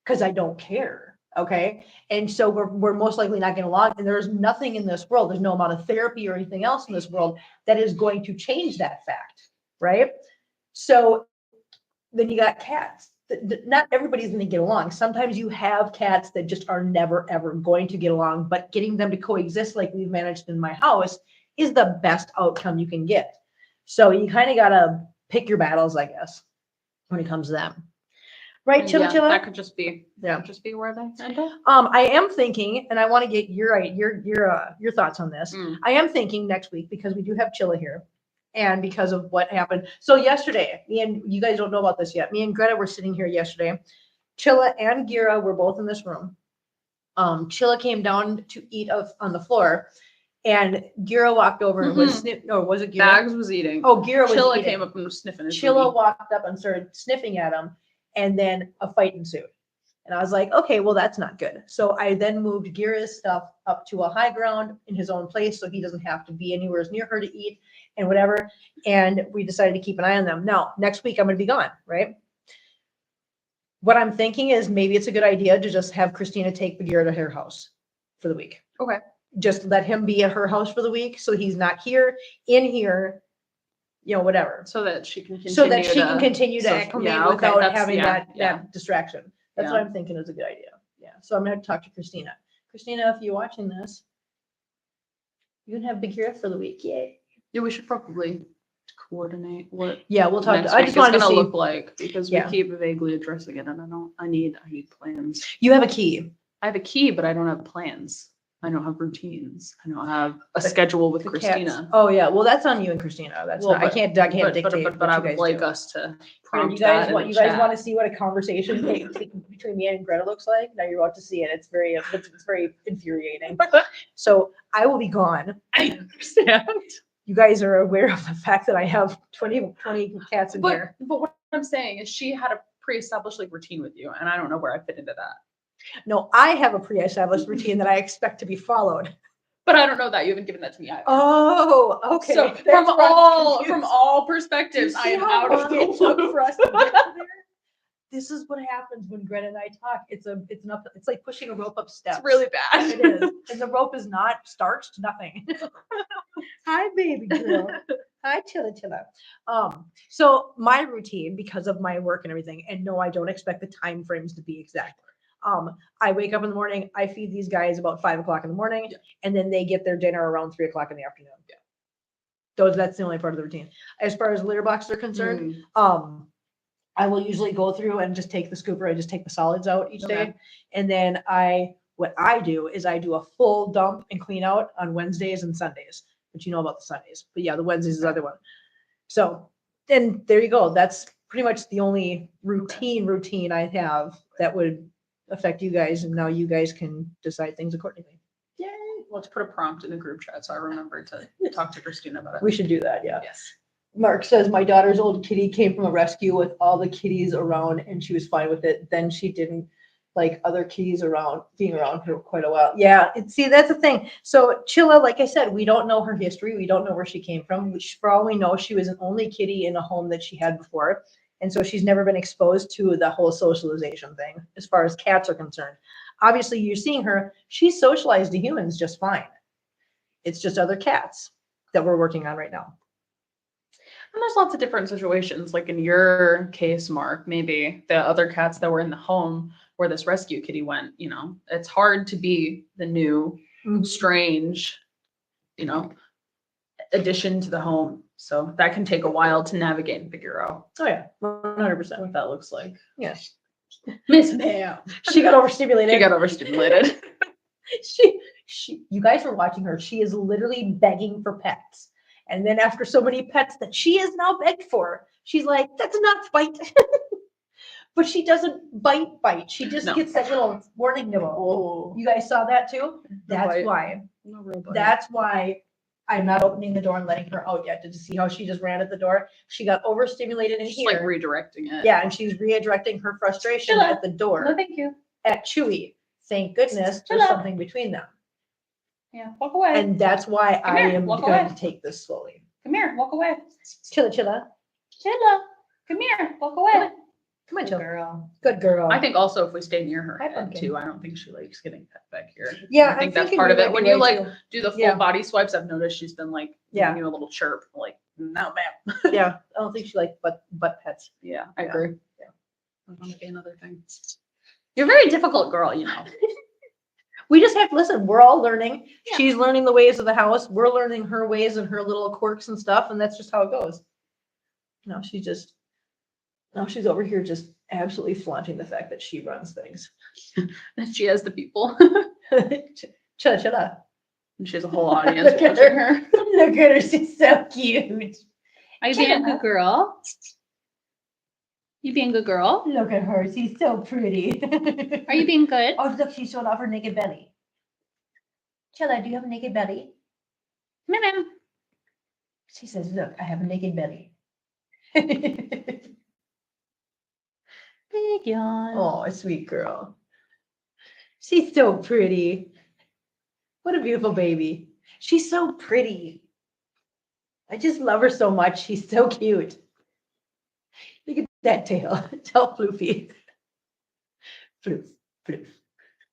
[SPEAKER 1] Because I don't care. Okay. And so we're most likely not getting along. And there's nothing in this world. There's no amount of therapy or anything else in this world that is going to change that fact. Right. So then you got cats. Not everybody's going to get along. Sometimes you have cats that just are never, ever going to get along, but getting them to coexist like we've managed in my house is the best outcome you can get. So you kind of got to pick your battles, I guess, when it comes to them. Right, Chilla?
[SPEAKER 3] That could just be where they end up.
[SPEAKER 1] I am thinking, and I want to get your thoughts on this. I am thinking next week, because we do have Chilla here, and because of what happened. So yesterday, you guys don't know about this yet. Me and Greta were sitting here yesterday. Chilla and Gira were both in this room. Chilla came down to eat on the floor, and Gira walked over and was sniffing. Or was it Gira?
[SPEAKER 3] Bags was eating.
[SPEAKER 1] Oh, Gira was
[SPEAKER 3] Chilla
[SPEAKER 1] eating.
[SPEAKER 3] came up and was sniffing his
[SPEAKER 1] Chilla
[SPEAKER 3] booty.
[SPEAKER 1] walked up and started sniffing at him, and then a fight ensued. And I was like, okay, well, that's not good. So I then moved Gira's stuff up to a high ground in his own place so he doesn't have to be anywhere near her to eat and whatever. And we decided to keep an eye on them. Now, next week I'm going to be gone, right? What I'm thinking is maybe it's a good idea to just have Christina take Bagheera to her house for the week.
[SPEAKER 3] Okay.
[SPEAKER 1] Just let him be at her house for the week so he's not here, in here, whatever.
[SPEAKER 3] So that she can continue.
[SPEAKER 1] So that she can continue to
[SPEAKER 3] social-
[SPEAKER 1] acclimate
[SPEAKER 3] yeah, okay,
[SPEAKER 1] without
[SPEAKER 3] that's-
[SPEAKER 1] having
[SPEAKER 3] yeah, yeah.
[SPEAKER 1] that distraction. That's what I'm thinking is a good idea. Yeah. So I'm going to talk to Christina. Christina, if you're watching this, you can have Bagheera for the week. Yay.
[SPEAKER 3] Yeah, we should probably coordinate what
[SPEAKER 1] Yeah, we'll talk.
[SPEAKER 3] next
[SPEAKER 1] I
[SPEAKER 3] week
[SPEAKER 1] just
[SPEAKER 3] is
[SPEAKER 1] wanted to
[SPEAKER 3] gonna
[SPEAKER 1] see.
[SPEAKER 3] look like because we
[SPEAKER 1] Yeah.
[SPEAKER 3] keep vaguely addressing it, and I need plans.
[SPEAKER 1] You have a key.
[SPEAKER 3] I have a key, but I don't have plans. I don't have routines. I don't have a
[SPEAKER 1] The-
[SPEAKER 3] schedule with
[SPEAKER 1] The
[SPEAKER 3] Christina.
[SPEAKER 1] cats. Oh yeah. Well, that's on you and Christina. That's
[SPEAKER 3] Well,
[SPEAKER 1] not, I
[SPEAKER 3] but-
[SPEAKER 1] can't
[SPEAKER 3] But
[SPEAKER 1] dictate
[SPEAKER 3] but I
[SPEAKER 1] what you
[SPEAKER 3] would
[SPEAKER 1] guys
[SPEAKER 3] like
[SPEAKER 1] do.
[SPEAKER 3] us to
[SPEAKER 1] Here,
[SPEAKER 3] prompt
[SPEAKER 1] you guys
[SPEAKER 3] that
[SPEAKER 1] want
[SPEAKER 3] in
[SPEAKER 1] you
[SPEAKER 3] the
[SPEAKER 1] guys want to
[SPEAKER 3] chat.
[SPEAKER 1] see what a conversation between me and Greta looks like? Now you're about to see it. It's very infuriating. So I will be gone.
[SPEAKER 3] I understand.
[SPEAKER 1] You guys are aware of the fact that I have 20 cats in here.
[SPEAKER 3] But what I'm saying is she had a pre-established routine with you, and I don't know where I fit into that.
[SPEAKER 1] No, I have a pre-established routine that I expect to be followed.
[SPEAKER 3] But I don't know that. You haven't given that to me either.
[SPEAKER 1] Oh, okay.
[SPEAKER 3] So
[SPEAKER 1] That's
[SPEAKER 3] from
[SPEAKER 1] where I'm
[SPEAKER 3] all
[SPEAKER 1] confused.
[SPEAKER 3] perspectives,
[SPEAKER 1] You
[SPEAKER 3] I
[SPEAKER 1] see
[SPEAKER 3] am
[SPEAKER 1] how
[SPEAKER 3] out
[SPEAKER 1] long
[SPEAKER 3] of
[SPEAKER 1] it
[SPEAKER 3] the
[SPEAKER 1] took
[SPEAKER 3] loop.
[SPEAKER 1] for us to get to there? This is what happens when Greta and I talk. It's like pushing a rope up steps.
[SPEAKER 3] It's really bad.
[SPEAKER 1] It is. And the rope is not starched, nothing. Hi, baby girl. Hi, Chilla Chilla. So my routine, because of my work and everything, and no, I don't expect the time frames to be exact. I wake up in the morning, I feed these guys about 5 o'clock in the morning, and then they get their dinner around 3 o'clock in the afternoon. That's the only part of the routine. As far as litter boxes are concerned, I will usually go through and just take the scooper. I just take the solids out each
[SPEAKER 3] Okay.
[SPEAKER 1] day. And then what I do is I do a full dump and clean out on Wednesdays and Sundays, but you know about the Sundays, but yeah, the Wednesdays is the other one. So then there you go. That's pretty much the only routine I have that would affect you guys. And now you guys can decide things accordingly.
[SPEAKER 3] Yay. Let's put a prompt in the group chat so I remember to talk to Christina about it.
[SPEAKER 1] We should do that. Yeah.
[SPEAKER 3] Yes.
[SPEAKER 1] Mark says my daughter's old kitty came from a rescue with all the kitties around and she was fine with it. Then she didn't like other kitties being around for quite a while. Yeah, see, that's the thing. So Chilla, like I said, we don't know her history. We don't know where she came from. For all we know, she was an only kitty in a home that she had before. And so she's never been exposed to the whole socialization thing as far as cats are concerned. Obviously, you're seeing her. She's socialized to humans just fine. It's just other cats that we're working on right now.
[SPEAKER 3] And there's lots of different situations. Like in your case, Mark, maybe the other cats that were in the home where this rescue kitty went, it's hard to be the new, strange, addition to the home. So that can take a while to navigate and figure out.
[SPEAKER 1] Oh yeah, 100%.
[SPEAKER 3] What that looks like.
[SPEAKER 1] Yeah.
[SPEAKER 3] Miss Meow.
[SPEAKER 1] She got overstimulated.
[SPEAKER 3] She got overstimulated.
[SPEAKER 1] You guys are watching her. She is literally begging for pets. And then after so many pets that she is now begged for, she's like, that's enough, bite. But she doesn't bite. She just gets that little warning nibble. You guys saw that too? That's why.
[SPEAKER 3] No real bite.
[SPEAKER 1] That's why I'm not opening the door and letting her out yet. Did you see how she just ran at the door? She got overstimulated in
[SPEAKER 3] She's
[SPEAKER 1] here.
[SPEAKER 3] like redirecting it.
[SPEAKER 1] Yeah, and she's redirecting her frustration
[SPEAKER 3] Chilla.
[SPEAKER 1] at the door.
[SPEAKER 3] No, thank you.
[SPEAKER 1] At Chewy. Thank goodness there's
[SPEAKER 3] Chilla.
[SPEAKER 1] something between them.
[SPEAKER 3] Yeah, walk away.
[SPEAKER 1] And that's why
[SPEAKER 3] Come
[SPEAKER 1] I
[SPEAKER 3] here,
[SPEAKER 1] am
[SPEAKER 3] walk
[SPEAKER 1] going
[SPEAKER 3] away.
[SPEAKER 1] to take this slowly.
[SPEAKER 3] Come here, walk away.
[SPEAKER 1] Chilla, chilla.
[SPEAKER 3] Chilla. Come here, walk away.
[SPEAKER 1] Come on,
[SPEAKER 3] Good
[SPEAKER 1] Chilla.
[SPEAKER 3] girl.
[SPEAKER 1] Good girl.
[SPEAKER 3] I think also if we stay near her
[SPEAKER 1] Hi,
[SPEAKER 3] head
[SPEAKER 1] pumpkin.
[SPEAKER 3] too, I don't think she likes getting pet back here.
[SPEAKER 1] Yeah,
[SPEAKER 3] I think
[SPEAKER 1] I'm
[SPEAKER 3] that's
[SPEAKER 1] thinking
[SPEAKER 3] part of
[SPEAKER 1] we
[SPEAKER 3] it.
[SPEAKER 1] might
[SPEAKER 3] When
[SPEAKER 1] be
[SPEAKER 3] you
[SPEAKER 1] right,
[SPEAKER 3] like
[SPEAKER 1] too.
[SPEAKER 3] do the full
[SPEAKER 1] Yeah.
[SPEAKER 3] body swipes, I've noticed she's been like
[SPEAKER 1] Yeah.
[SPEAKER 3] giving you a little chirp, like no ma'am.
[SPEAKER 1] Yeah, I don't think she likes butt pets.
[SPEAKER 3] Yeah, I
[SPEAKER 1] Yeah.
[SPEAKER 3] agree. Yeah, that's gonna be another thing. You're a very difficult girl,
[SPEAKER 1] We just have to listen. We're all learning.
[SPEAKER 3] Yeah.
[SPEAKER 1] She's learning the ways of the house. We're learning her ways and her little quirks and stuff, and that's just how it goes. Now she's over here just absolutely flaunting the fact that she runs things.
[SPEAKER 3] And she has the people,
[SPEAKER 1] Chilla, chilla.
[SPEAKER 3] and she has a whole audience
[SPEAKER 1] Look at
[SPEAKER 3] watching
[SPEAKER 1] her.
[SPEAKER 3] her.
[SPEAKER 1] Look at her. She's so cute.
[SPEAKER 3] Are you being a good girl? You being a good girl?
[SPEAKER 1] Look at her. She's so pretty.
[SPEAKER 3] Are you being good?
[SPEAKER 1] Oh, look, she showed off her naked belly. Chilla, do you have a naked belly?
[SPEAKER 3] Ma'am.
[SPEAKER 1] She says, look, I have a naked belly.
[SPEAKER 3] Big yawn.
[SPEAKER 1] Oh, a sweet girl. She's so pretty. What a beautiful baby. She's so pretty. I just love her so much. She's so cute. Look at that tail. Tell Floofy. Floof, floof.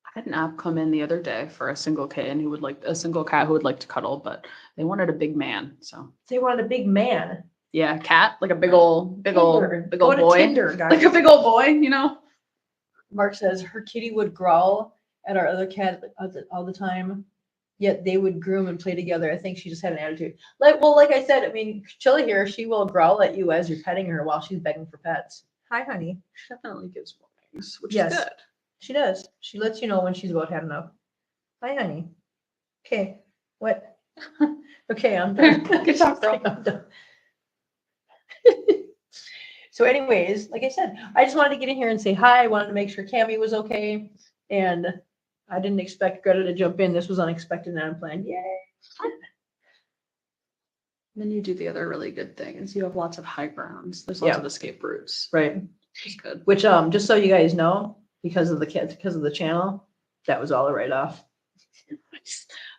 [SPEAKER 3] I had an app come in the other day for a single cat who would like to cuddle, but they wanted a big man. So
[SPEAKER 1] They want a big man.
[SPEAKER 3] yeah, cat, like a big
[SPEAKER 1] Tinder.
[SPEAKER 3] old
[SPEAKER 1] Go to
[SPEAKER 3] boy.
[SPEAKER 1] Tinder, guys.
[SPEAKER 3] Like a big old boy, you know?
[SPEAKER 1] Mark says her kitty would growl at our other cat all the time, yet they would groom and play together. I think she just had an attitude. Like I said, I mean, Chilla here, she will growl at you as you're petting her while she's begging for pets. Hi, honey.
[SPEAKER 3] She definitely gives warnings, which
[SPEAKER 1] Yes.
[SPEAKER 3] is good.
[SPEAKER 1] She does. She lets you know when she's about had enough. Hi, honey. Okay. What? Okay, I'm done.
[SPEAKER 3] Good job, girl.
[SPEAKER 1] I'm done. So anyways, like I said, I just wanted to get in here and say hi. I wanted to make sure Cammie was okay. And I didn't expect Greta to jump in. This was unexpected and unplanned. Yay.
[SPEAKER 3] Then you do the other really good thing is you have lots of high grounds. There's
[SPEAKER 1] Yeah.
[SPEAKER 3] lots of escape routes,
[SPEAKER 1] Right.
[SPEAKER 3] which is good.
[SPEAKER 1] Which just so you guys know, because of the channel, that was all a write-off.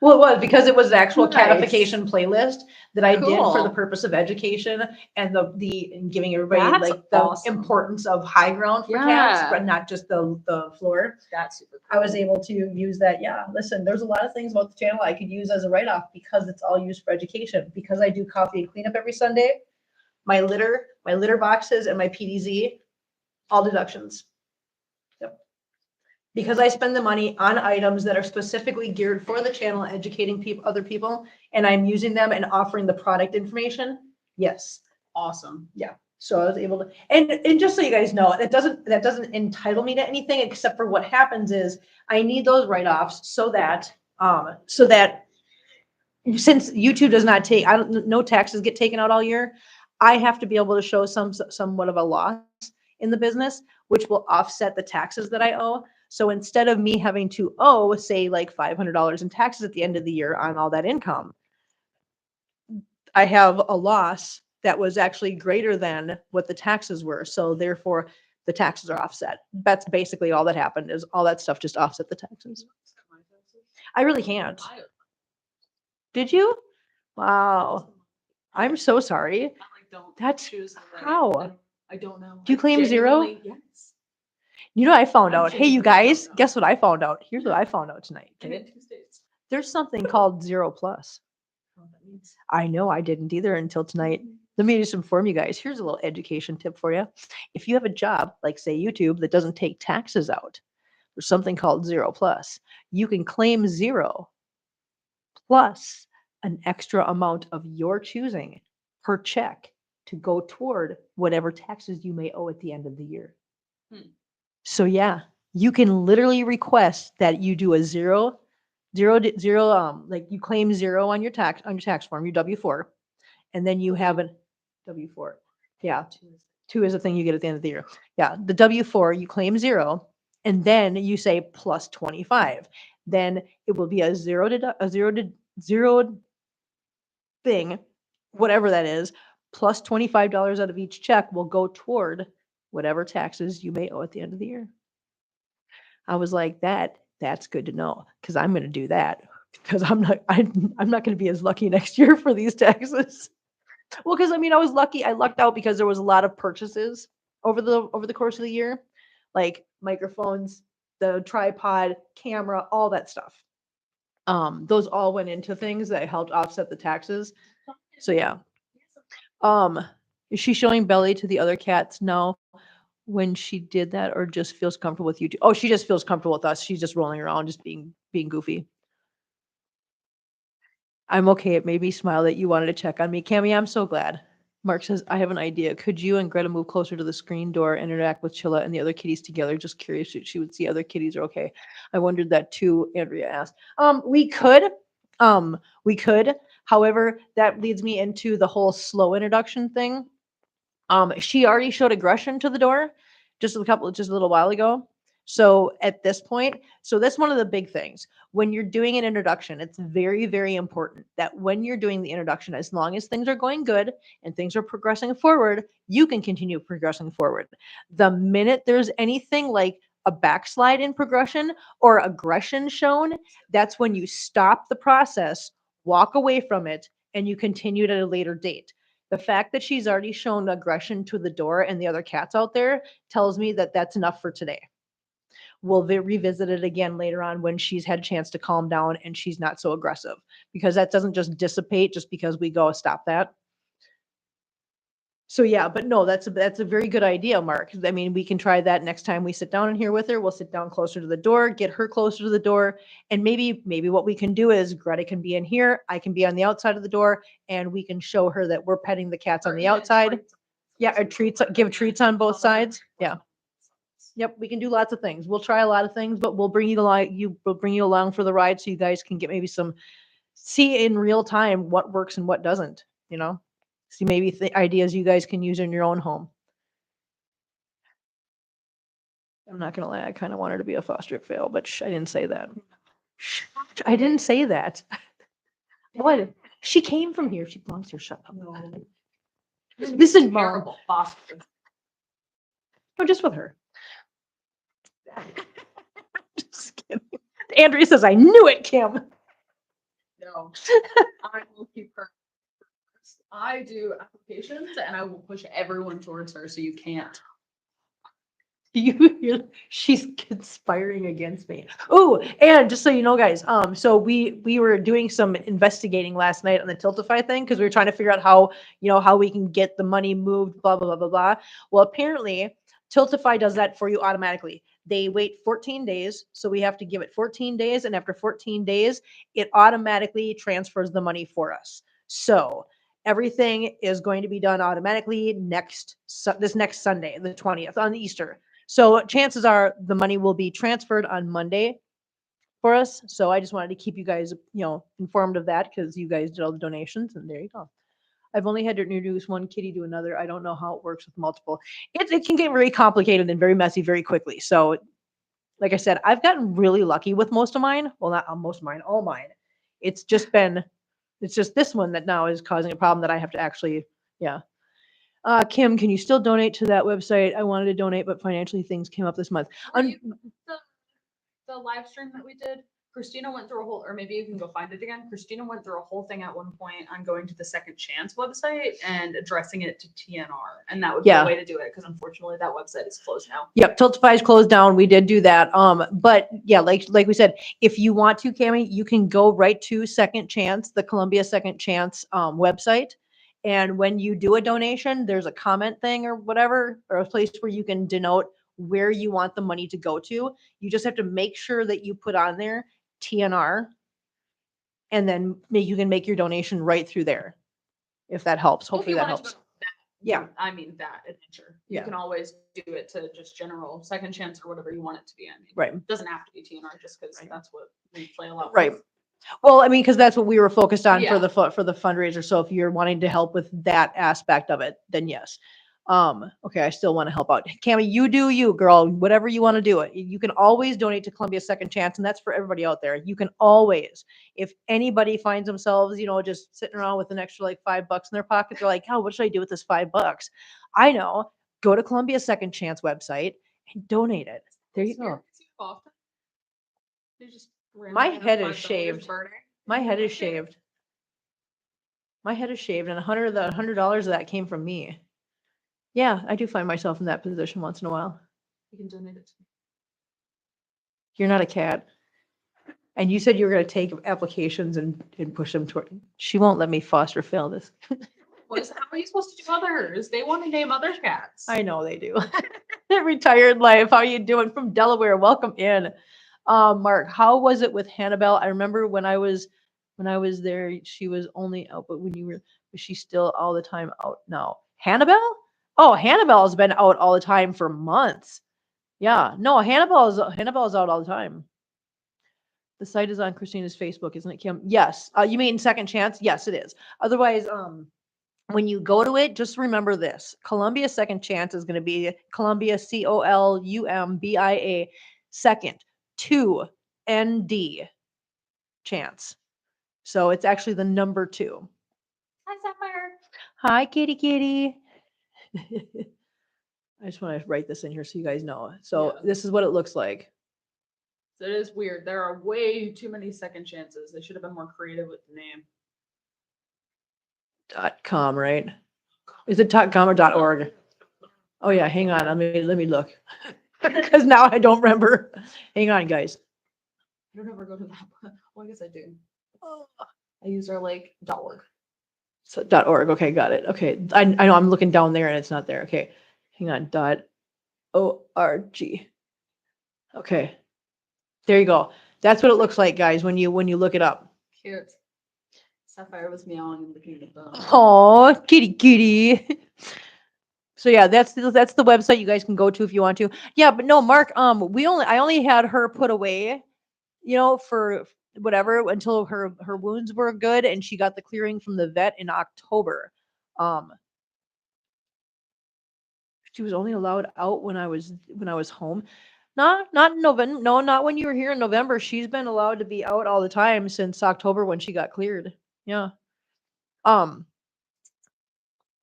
[SPEAKER 1] Well, it was because it was the actual
[SPEAKER 3] Nice.
[SPEAKER 1] catification playlist that I did for the
[SPEAKER 3] Cool.
[SPEAKER 1] purpose of education and and giving everybody
[SPEAKER 3] That's
[SPEAKER 1] like the
[SPEAKER 3] awesome.
[SPEAKER 1] importance of high ground for cats,
[SPEAKER 3] Yeah.
[SPEAKER 1] but not just the floor.
[SPEAKER 3] That's super
[SPEAKER 1] I was able to use that. Yeah, listen, there's a lot of things about the channel I could use as a write-off because it's all used for education. Because I do coffee and cleanup every Sunday, my litter boxes and my PDZ, all deductions. Yep. Because I spend the money on items that are specifically geared for the channel, educating other people, and I'm using them and offering the product information. Yes.
[SPEAKER 3] awesome.
[SPEAKER 1] So I was able to, and just so you guys know, that doesn't entitle me to anything except for what happens is I need those write-offs so that since YouTube does not take, no taxes get taken out all year, I have to be able to show somewhat of a loss in the business, which will offset the taxes that I owe. So instead of me having to owe, say, like $500 in taxes at the end of the year on all that income, I have a loss that was actually greater than what the taxes were. So therefore, the taxes are offset. That's basically all that happened, is all that stuff just offset the taxes. I really can't. Did you? Wow. I'm so sorry. That's how.
[SPEAKER 3] I don't know.
[SPEAKER 1] Do you claim zero?
[SPEAKER 3] Yes.
[SPEAKER 1] You know, I found
[SPEAKER 3] I'm
[SPEAKER 1] out. Hey, you
[SPEAKER 3] genuinely
[SPEAKER 1] guys,
[SPEAKER 3] don't know.
[SPEAKER 1] guess what I found out? Here's what I found out tonight.
[SPEAKER 3] And
[SPEAKER 1] Okay?
[SPEAKER 3] it Tuesdays.
[SPEAKER 1] There's something called 0 plus. I know I didn't either until tonight. Let me just inform you guys. Here's a little education tip for you. If you have a job, like say YouTube, that doesn't take taxes out, there's something called 0 plus. You can claim 0 plus an extra amount of your choosing per check to go toward whatever taxes you may owe at the end of the year. So yeah, you can literally request that you do a zero, like you claim 0 on your tax form, your W-4, and then you have an W-4. Yeah, 2 is the thing you get at the end of the year. Yeah, the W-4 you claim 0, and then you say plus 25. Then it will be a zero thing, whatever that is, plus $25 out of each check will go toward whatever taxes you may owe at the end of the year. I was like, that's good to know, because I'm going to do that, because I'm not going to be as lucky next year for these taxes. Well, because I mean, I lucked out because there was a lot of purchases over the course of the year, like microphones, the tripod, camera, all that stuff. Those all went into things that helped offset the taxes. So yeah. Is she showing belly to the other cats now when she did that, or just feels comfortable with you? Oh, she just feels comfortable with us. She's just rolling around, just being goofy. I'm okay. It made me smile that you wanted to check on me. Cammie, I'm so glad. Mark says, I have an idea. Could you and Greta move closer to the screen door and interact with Chilla and the other kitties together? Just curious if she would see other kitties are okay. I wondered that too, Andrea asked. We could. However, that leads me into the whole slow introduction thing. She already showed aggression to the door just a little while ago. So at this point, so that's one of the big things. When you're doing an introduction, it's very, very important that when you're doing the introduction, as long as things are going good and things are progressing forward, you can continue progressing forward. The minute there's anything like a backslide in progression or aggression shown, that's when you stop the process, walk away from it, and you continue at a later date. The fact that she's already shown aggression to the door and the other cats out there tells me that that's enough for today. We'll revisit it again later on when she's had a chance to calm down and she's not so aggressive, because that doesn't just dissipate just because we go stop that. So yeah, but no, that's a very good idea, Mark. I mean, we can try that next time we sit down in here with her. We'll sit down closer to the door, get her closer to the door, and maybe what we can do is Greta can be in here, I can be on the outside of the door, and we can show her that we're petting the cats on the outside. Yeah, or treats, give treats on both sides. Yeah. Yep, we can do lots of things. We'll try a lot of things, but we'll bring you along for the ride so you guys can get maybe see in real time what works and what doesn't, you know? See maybe ideas you guys can use in your own home. I'm not gonna lie, I kind of want her to be a foster fail, but I didn't say that. I didn't say that. What? She came from here. She belongs here. Shut up. Listen, Mom.
[SPEAKER 3] Terrible foster.
[SPEAKER 1] No, just with her. Just kidding. Andrea says, I knew it, Kim.
[SPEAKER 3] No, I will keep her. I do applications and I will push everyone towards her so you can't. She's conspiring against me. Oh, and just so you know, guys, so we were doing some investigating last night on the Tiltify thing because we were trying to figure out how we can get the money moved, blah blah blah blah blah. Well, apparently Tiltify does that for you automatically. They wait 14 days, so we have to give it 14 days, and after 14 days, it automatically transfers the money for us. So everything is going to be done automatically this next Sunday, the 20th, on Easter. So chances are the money will be transferred on Monday for us. So I just wanted to keep you guys, informed of that because you guys did all the donations, and there you go. I've only had to introduce one kitty to another. I don't know how it works with multiple. It can get very complicated and very messy very quickly. So, like I said, I've gotten really lucky with most of mine. Well, not most of mine, all mine. It's just this one that now is causing a problem that I have to actually, yeah. Kim, can you still donate to that website? I wanted to donate, but financially things came up this month. The live stream that we did, Christina went through or maybe you can go find it again. Christina went through a whole thing at one point on going to the Second Chance website and addressing it to TNR. And that would be the way to do it, because unfortunately that website is closed now.
[SPEAKER 1] Yep, Tiltify is closed down. We did do that. But yeah, like we said, if you want to, Cami, you can go right to Second Chance, the Columbia Second Chance website. And when you do a donation, there's a comment thing or whatever, or a place where you can denote where you want the money to go to. You just have to make sure that you put on there TNR, and then you can make your donation right through there, if that helps. Hopefully that helps. Yeah.
[SPEAKER 3] I mean that adventure. You can always do it to just general Second Chance or whatever you want it to be. I mean,
[SPEAKER 1] right.
[SPEAKER 3] It doesn't have to be TNR just because that's what we play a lot
[SPEAKER 1] right.
[SPEAKER 3] with.
[SPEAKER 1] Well, I mean, because that's what we were focused on for the fundraiser. So if you're wanting to help with that aspect of it, then yes. Okay, I still want to help out. Cami, you do you, girl. Whatever you want to do it. You can always donate to Columbia Second Chance, and that's for everybody out there. You can always, if anybody finds themselves, just sitting around with an extra like $5 in their pocket, they're like, oh, what should I do with this $5? I know. Go to Columbia Second Chance website and donate it. There you go. My head is shaved. My head is shaved. My head is shaved, and $100 of that came from me. Yeah, I do find myself in that position once in a while.
[SPEAKER 3] You can donate it to me.
[SPEAKER 1] You're not a cat. And you said you were going to take applications and push them toward. She won't let me foster fail this.
[SPEAKER 3] How are you supposed to do others? They want to name other cats.
[SPEAKER 1] I know they do. Retired life. How you doing from Delaware? Welcome in. Mark, how was it with Hannibal? I remember when I was there, she was only out, but was she still all the time out now? Hannibal? Oh, Hannibal's been out all the time for months. Yeah, no, Hannibal's out all the time. The site is on Christina's Facebook, isn't it, Kim? Yes. You mean Second Chance? Yes, it is. Otherwise, when you go to it, just remember this: Columbia Second Chance is going to be Columbia COLUMBIA. second, 2 ND chance. So it's actually the number 2.
[SPEAKER 3] Hi, Sapphire.
[SPEAKER 1] Hi, kitty kitty. I just want to write this in here so you guys know. So
[SPEAKER 3] Yeah.
[SPEAKER 1] this is what it looks like.
[SPEAKER 3] It is weird. There are way too many second chances. They should have been more creative with the name.
[SPEAKER 1] .com, right? Is it .com or .org? Oh yeah, hang on. Let me look. Because now I don't remember. Hang on, guys.
[SPEAKER 3] I don't ever go to that. Well, I guess I do. I use our like .org.
[SPEAKER 1] So .org. Okay, got it. Okay, I know I'm looking down there and it's not there. Okay, hang on. .org. Okay, there you go. That's what it looks like, guys, when you look it up.
[SPEAKER 3] Cute. Sapphire was meowing and looking at the.
[SPEAKER 1] Oh, kitty kitty. So yeah, that's the website you guys can go to if you want to. Yeah, but no, Mark, I only had her put away, for whatever until her wounds were good and she got the clearing from the vet in October. She was only allowed out when I was home. Not in November. No, not when you were here in November. She's been allowed to be out all the time since October when she got cleared. Yeah.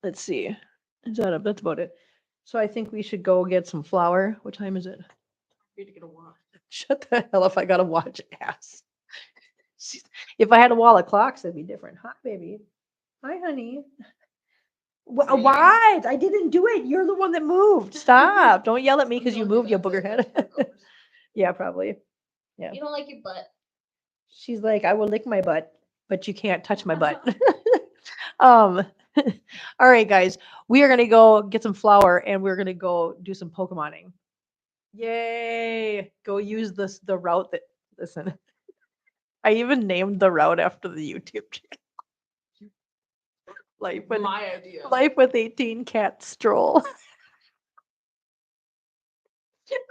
[SPEAKER 1] Let's see. That's about it. So I think we should go get some flour. What time is it?
[SPEAKER 3] Need to get a watch.
[SPEAKER 1] Shut the hell up. I got to watch ass. If I had a wall of clocks, it'd be different. Hi, baby. Hi, honey. Why? I didn't do it. You're the one that moved. Stop. Don't yell at me because you moved, you booger head. Yeah, probably. Yeah.
[SPEAKER 3] You don't like your butt.
[SPEAKER 1] She's like, I will lick my butt, but you can't touch my butt. All right, guys. We are gonna go get some flour and we're gonna go do some Pokemoning. Yay! Go use the route that listen. I even named the route after the YouTube channel.
[SPEAKER 3] My idea.
[SPEAKER 1] Life with 18 cat stroll.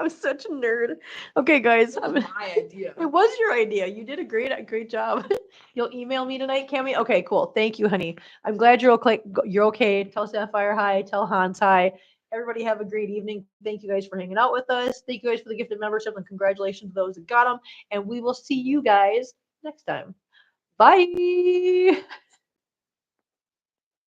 [SPEAKER 1] I'm such a nerd. Okay, guys.
[SPEAKER 3] That was my idea.
[SPEAKER 1] It was your idea. You did a great job. You'll email me tonight, Cami? Okay, cool. Thank you, honey. I'm glad you're okay. You're okay. Tell Sapphire hi. Tell Hans hi. Everybody have a great evening. Thank you guys for hanging out with us. Thank you guys for the gifted membership and congratulations to those that got them. And we will see you guys next time. Bye.